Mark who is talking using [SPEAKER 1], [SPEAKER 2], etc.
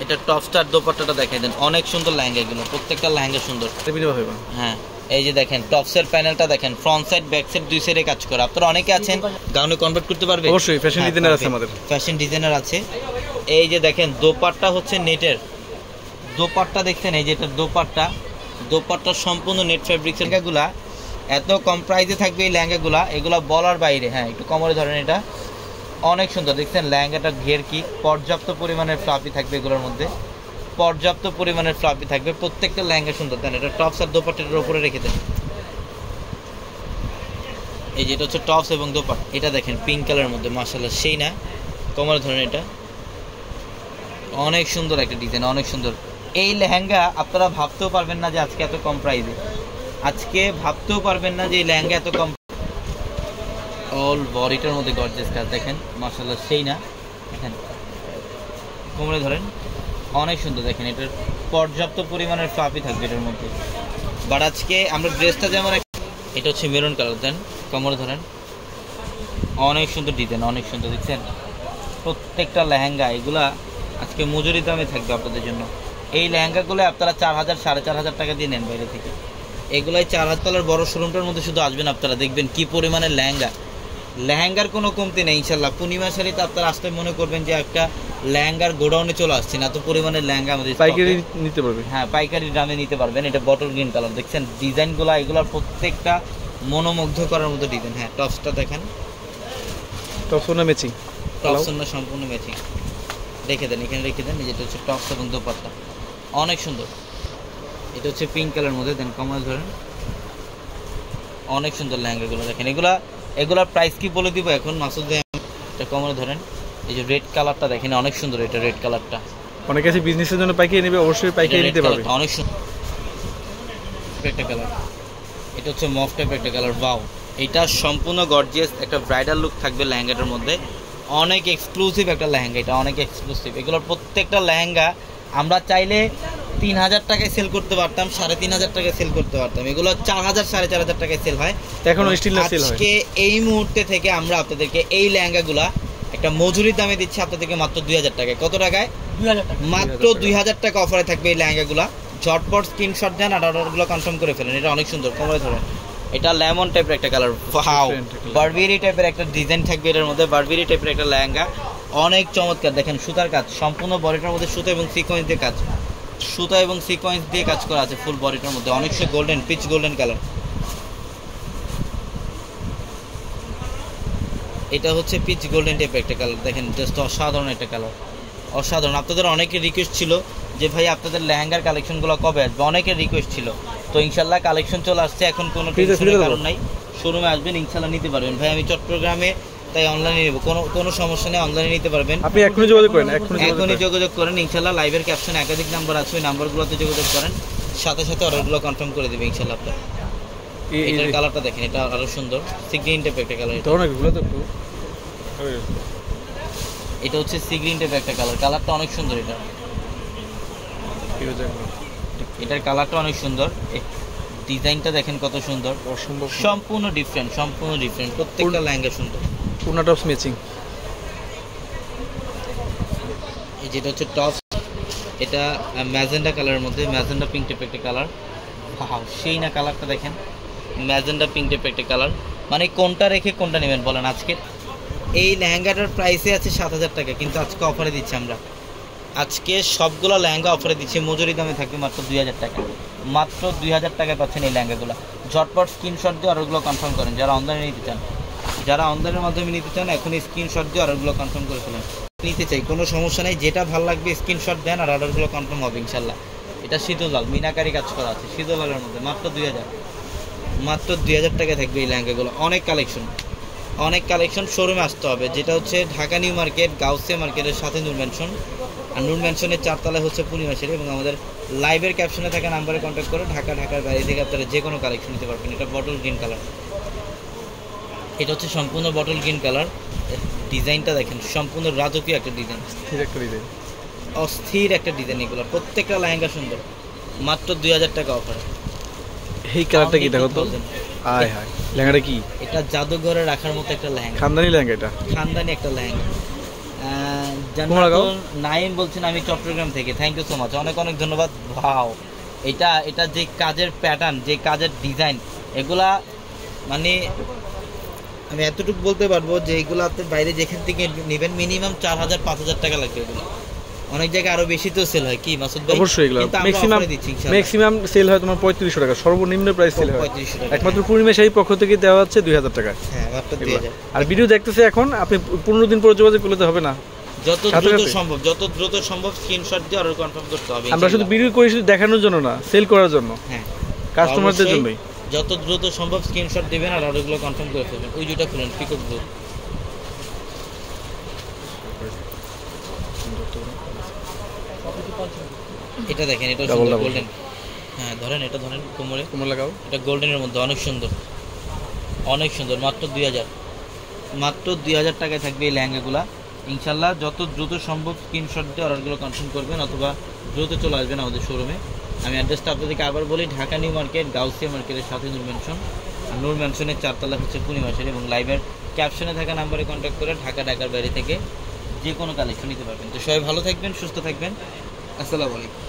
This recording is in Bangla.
[SPEAKER 1] এটা টপ স্টার দোপাট্টাটা দেখাই দেন, অনেক সুন্দর লেহেঙ্গা এগুলো, প্রত্যেকটা লেহেঙ্গা সুন্দর। হ্যাঁ এই যে দেখেন টপসের প্যানেলটা দেখেন, ফ্রন্ট সাইড ব্যাক সাইড দুই সাইডে কাজ করে। আপনারা অনেকে আছেন গাউনে কনভার্ট করতে পারবে,
[SPEAKER 2] অবশ্যই ফ্যাশন ডিজাইনার আছে আমাদের,
[SPEAKER 1] ফ্যাশন ডিজাইনার আছে। এই যে দেখেন দোপাট্টা হচ্ছে নেটের দোপাট্টা, দেখছেন এই যে এটা দোপাট্টা সম্পূর্ণ নেট ফ্যাব্রিক্স। লেহেঙ্গাগুলা এত কম প্রাইসে থাকবে এই লেহেঙ্গাগুলা, এগুলা বলার বাইরে। হ্যাঁ একটু কমরে ধরেন, এটা অনেক সুন্দর। দেখছেন লেহেঙ্গাটা ঘের কি পর্যাপ্ত পরিমাণের ফ্লাফি থাকবে, এগুলোর মধ্যে পর্যাপ্ত পরিমাণের ফ্লাফি থাকবে, প্রত্যেকটা লেহেঙ্গা সুন্দর। দেন এটা টপস আর দোপাট্টাটার উপরে রেখে দেন। এই যে এটা হচ্ছে টপস এবং দোপাট্টা, এটা দেখেন পিঙ্ক কালারের মধ্যে, মাশাআল্লাহ সেই না কমরে ধরেন, এটা অনেক সুন্দর একটা ডিজাইন, অনেক সুন্দর। এই লেহেঙ্গা আপনারা ভাবতেও পারবেন না যে আজকে এত কম প্রাইসে, আজকে ভাবতেও পারবেন না যে এই লেহেঙ্গা এত কম। অল বডিটার মধ্যে গর্জিয়াস কাজ দেখেন, মাশাআল্লাহ সেই না। দেখেন কোমরে ধরেন, অনেক সুন্দর। দেখেন এটার পর্যাপ্ত পরিমাণের ফ্লাফি থাকবে এটার মধ্যে। বাট আজকে আমরা ড্রেসটা যেমন, এটা হচ্ছে মেরুন কালার। দেন কোমরে ধরেন, অনেক সুন্দর ডিজাইন, অনেক সুন্দর। দেখছেন প্রত্যেকটা লেহেঙ্গা এগুলা আজকে মজুরি দামে থাকবে আপনাদের জন্য। এই লেহেঙ্গাগুলো আপনারা 4000 4500 টাকা দিয়ে নেন বাইরে থেকে, এগুলাই 4000 তলার বড় শোরুমটার মধ্যে শুধু আসবেন আপনারা দেখবেন কি পরিমাণের লেহেঙ্গার কোনো কমতি নেই ইনশাল্লাহ। পূর্ণিমা শাড়িতে আপনারা আসলে মনে করবেন যে একটা লেহেঙ্গার গোডাউনে চলে আসছেন, এত পরিমাণের লেহেঙ্গা আমাদের
[SPEAKER 2] পাইকারি নিতে পারবেন।
[SPEAKER 1] হ্যাঁ পাইকারি দামে নিতে পারবেন। এটা বটল গ্রিন কালার, দেখছেন ডিজাইনগুলো এগুলোর প্রত্যেকটা মনোমুগ্ধ করার মতো ডিজাইন। হ্যাঁ টপসটা দেখেন,
[SPEAKER 2] টপসনা ম্যাচিং,
[SPEAKER 1] টপসনা সম্পূর্ণ ম্যাচিং। রেখে দেন, এখানে রেখে দেন। যেটা হচ্ছে টপস এবং দোপাট্টা অনেক সুন্দর। এটা হচ্ছে পিঙ্ক কালার মধ্যে। দেন কমরে ধরেন, অনেক সুন্দর লেহেঙ্গাগুলো দেখেন। এগুলার প্রাইস কি বলে দিব এখন মাসুদ ভাই? এটা কমরে ধরেন, এই যে রেড কালারটা দেখেন, অনেক সুন্দর। এটা রেড কালারটা
[SPEAKER 2] অনেকে আছে বিজনেসের জন্য পাইকারি নেবে, অবশ্যই পাইকারি নিতে পারবে,
[SPEAKER 1] অনেক সুন্দর একটা কালার। এটা হচ্ছে মফ টাইপের একটা কালার। ওয়াও, এটা সম্পূর্ণ গর্জিয়াস একটা ব্রাইডাল লুক থাকবে লেহেঙ্গাটার মধ্যে, অনেক এক্সক্লুসিভ একটা লেহেঙ্গা, এটা অনেক এক্সক্লুসিভ। এগুলোর প্রত্যেকটা লেহেঙ্গা আমরা চাইলে 3000 টাকায় সেল করতে পারতাম, 3500 টাকায় সেল করতে পারতাম। এগুলো 4000 4500 টাকায় সেল হয়,
[SPEAKER 2] এখনো স্টিল না সেল হয়।
[SPEAKER 1] আজকে এই মুহূর্তে থেকে আমরা আপনাদেরকে এই লেহেঙ্গাগুলা একটা মজুরি দামে দিচ্ছি আপনাদেরকে মাত্র 2000 টাকায়। কত টাকায়? 2000 টাকা, মাত্র 2000 টাকা অফারে থাকবে এই লেহেঙ্গাগুলা। ঝটপট স্ক্রিনশট দেন আর অর্ডারগুলো কনফার্ম করে ফেলেন। এটা অনেক সুন্দর, কোমরে ধরেন। এটা লেমন টাইপের একটা কালার, ওয়াও বারবেরি টাইপের একটা ডিজাইন থাকবে এটার মধ্যে, বারবেরি টাইপের একটা লেহেঙ্গা, অনেক চমৎকার। দেখেন সুতার কাজ, সম্পূর্ণ বডিটার মধ্যে সুতা এবং সিকোয়েন্স দিয়ে কাজ, সুতা এবং সিকোয়েন্স দিয়ে কাজ করা আছে ফুল বডিটার মধ্যে, অনেক গোল্ডেন পিচ গোল্ডেন কালার। এটা হচ্ছে পিচ গোল্ডেন টাইপের একটা কালার, দেখেন জাস্ট অসাধারণ একটা কালার, অসাধারণ। আপনাদের অনেকের রিকোয়েস্ট ছিল যে ভাই আপনাদের লেহেঙ্গার কালেকশনগুলো কবে আসবে, অনেকের রিকোয়েস্ট ছিল। তো ইনশাল্লাহ কালেকশন চলে আসছে, এখন কোনো টেনশনের কারণ নাই, শোরুমে আসবেন ইনশাল্লাহ নিতে পারবেন। ভাই আমি চট্টগ্রামে, তাই অনলাইনে নেব, কোনো সমস্যা নেই, অনলাইনে নিতে পারবেন।
[SPEAKER 2] আপনি এখনই যোগাযোগ করেন,
[SPEAKER 1] এখনই যোগাযোগ করেন ইনশাল্লাহ। লাইভের ক্যাপশনে একাধিক নাম্বার আছে, ওই নাম্বারগুলোতে যোগাযোগ করেন, সাথে সাথে অর্ডারগুলো কনফার্ম করে দেবে ইনশাল্লাহ আপনার। এটার কালারটা দেখেন, এটা আরো সুন্দর, সি গ্রিন টাইপের একটা কালার। এটা হচ্ছে সি গ্রিন টাইপের একটা কালার, কালারটা অনেক সুন্দর। এটার কালারটা অনেক সুন্দর, ডিজাইনটা দেখেন কত সুন্দর, সম্পূর্ণ ডিফারেন্ট, প্রত্যেকটা লেহেঙ্গা সুন্দর।
[SPEAKER 2] পুরো টপস ম্যাচিং।
[SPEAKER 1] এই যেটা হচ্ছে টপস, এটা ম্যাজেন্ডা কালারের মধ্যে, ম্যাজেন্ডা পিঙ্ক টাইপের একটা কালার। ওয়াও সেই না, কালারটা দেখেন, ম্যাজেন্ডা পিঙ্ক টাইপের একটা কালার। মানে কোনটা রেখে কোনটা নেবেন বলেন? আজকে এই লেহেঙ্গাটার প্রাইসে আছে 7000 টাকা, কিন্তু আজকে অফারে দিচ্ছি আমরা, আজকে সবগুলো লেহেঙ্গা অফারে দিচ্ছি, মজুরি দামে থাকবে মাত্র 2000 টাকা, মাত্র 2000 টাকায় পাচ্ছেন এই লেহেঙ্গাগুলো। ঝটপট স্ক্রিনশট দিয়ে অর্ডারগুলো কনফার্ম করেন, যারা অনলাইনে নিতে চান, যারা অনলাইনের মাধ্যমে নিতে চান এখনই স্ক্রিনশট দিয়ে অর্ডারগুলো কনফার্ম করে ফেলেন। নিতে চাই কোনো সমস্যা নেই, যেটা ভালো লাগবে স্ক্রিনশট দেন আর অর্ডারগুলো কনফার্ম হবে ইনশাল্লাহ। এটা শীতলাল মিনাকারি কাজ করা আছে, শীতলালের মধ্যে মাত্র 2000, মাত্র 2000 টাকায় থাকবে এই লেহেঙ্গাগুলো। অনেক কালেকশন, শোরুমে আসতে হবে, যেটা হচ্ছে ঢাকা নিউ মার্কেট, গাউসিয়া মার্কেটের সাথে নূর ম্যানশন, আর নূর ম্যানশনের 4 তলায় হচ্ছে পূর্ণিমা শাড়ি। এবং আমাদের লাইভের ক্যাপশনে থাকা নাম্বারে কন্ট্যাক্ট করে ঢাকার বাইরে থেকে আপনারা যে কোনো কালেকশন নিতে পারবেন। এটা বটল গ্রিন কালার, এটা হচ্ছে সম্পূর্ণ বটল গ্রিন কালার। ডিজাইনটা দেখেন, সম্পূর্ণ রাজকীয় একটা ডিজাইন, অস্থির একটা ডিজাইন। এগুলো প্রত্যেকটা লেহেঙ্গা সুন্দর, মাত্র 2000 টাকা অফার।
[SPEAKER 2] এই কালারটা কি দেখো তো, আয় হায় লেহেঙ্গাটা কি,
[SPEAKER 1] এটা জাদুঘরে রাখার মতো একটা লেহেঙ্গা,
[SPEAKER 2] খানদানি লেহেঙ্গা, এটা
[SPEAKER 1] খানদানি একটা লেহেঙ্গা। জান্নাতুল নাইম বলছেন আমি চট্টগ্রাম থেকে, থ্যাংক ইউ সো মাচ, অনেক অনেক ধন্যবাদ। ভাও এটা যে কাজের প্যাটার্ন, যে কাজের ডিজাইন, এগুলা মানে আমি এতটুকু বলতে পারবো যে এগুলো আপনি বাইরে যেখান থেকে নেবেন মিনিমাম 4000-5000 টাকা লাগবে। এগুলো অনেক জায়গায় আরো বেশি তো সেল হয়, কি মাসুদ ভাই?
[SPEAKER 2] অবশ্যই এগুলো ম্যাক্সিমাম সেল হয় তোমার 3500 টাকা, সর্বনিম্ন প্রাইস সেল হয়
[SPEAKER 1] 3500 টাকা।
[SPEAKER 2] একমাত্র পূর্ণিমা শাড়ির পক্ষ থেকে দেওয়া হচ্ছে 2000 টাকা।
[SPEAKER 1] হ্যাঁ, মাত্র 2000।
[SPEAKER 2] আর ভিডিও দেখতেছে এখন, আপনি 15 দিন পরে যোগাযোগ করলে তো হবে না,
[SPEAKER 1] যত দ্রুত সম্ভব স্ক্রিনশট দিয়ে অর্ডার কনফার্ম করতে হবে।
[SPEAKER 2] আমরা শুধু ভিডিও করি শুধু দেখানোর জন্য না, সেল করার জন্য,
[SPEAKER 1] হ্যাঁ,
[SPEAKER 2] কাস্টমারদের জন্যই।
[SPEAKER 1] যত দ্রুত সম্ভব স্ক্রিনশট দিবেন আর অর্ডারগুলো কনফার্ম করে ফেলবেন। ওই দুটো খুলেন, পিকক ব্লু। এটা দেখেন, এটা সুন্দর গোল্ডেন। হ্যাঁ ধরেন, এটা ধরেন কোমরে
[SPEAKER 2] লাগাও।
[SPEAKER 1] এটা গোল্ডেনের মধ্যে অনেক সুন্দর, অনেক সুন্দর। মাত্র 2000, মাত্র 2000 টাকায় থাকবে এই লেহেঙ্গাগুলা। ইনশাল্লাহ যত দ্রুত সম্ভব স্ক্রিনশট দিয়ে অর্ডারগুলো কনফার্ম করবেন, অথবা দ্রুত চলে আসবেন আমাদের শোরুমে। আমি অ্যাড্রেসটা আপনাদেরকে আবার বলি, ঢাকা নিউ মার্কেট, গাউসিয়া মার্কেটের সাথে নূর ম্যানশন। আর নূর ম্যানশনের 4 তলা হচ্ছে পূর্ণিমা শাড়ি, এবং লাইভের ক্যাপশনে থাকা নাম্বারে কন্ট্যাক্ট করে ঢাকার বাইরে থেকে যে কোনো কালেকশন নিতে পারবেন। তো সবাই ভালো থাকবেন, সুস্থ থাকবেন, আসসালামু আলাইকুম।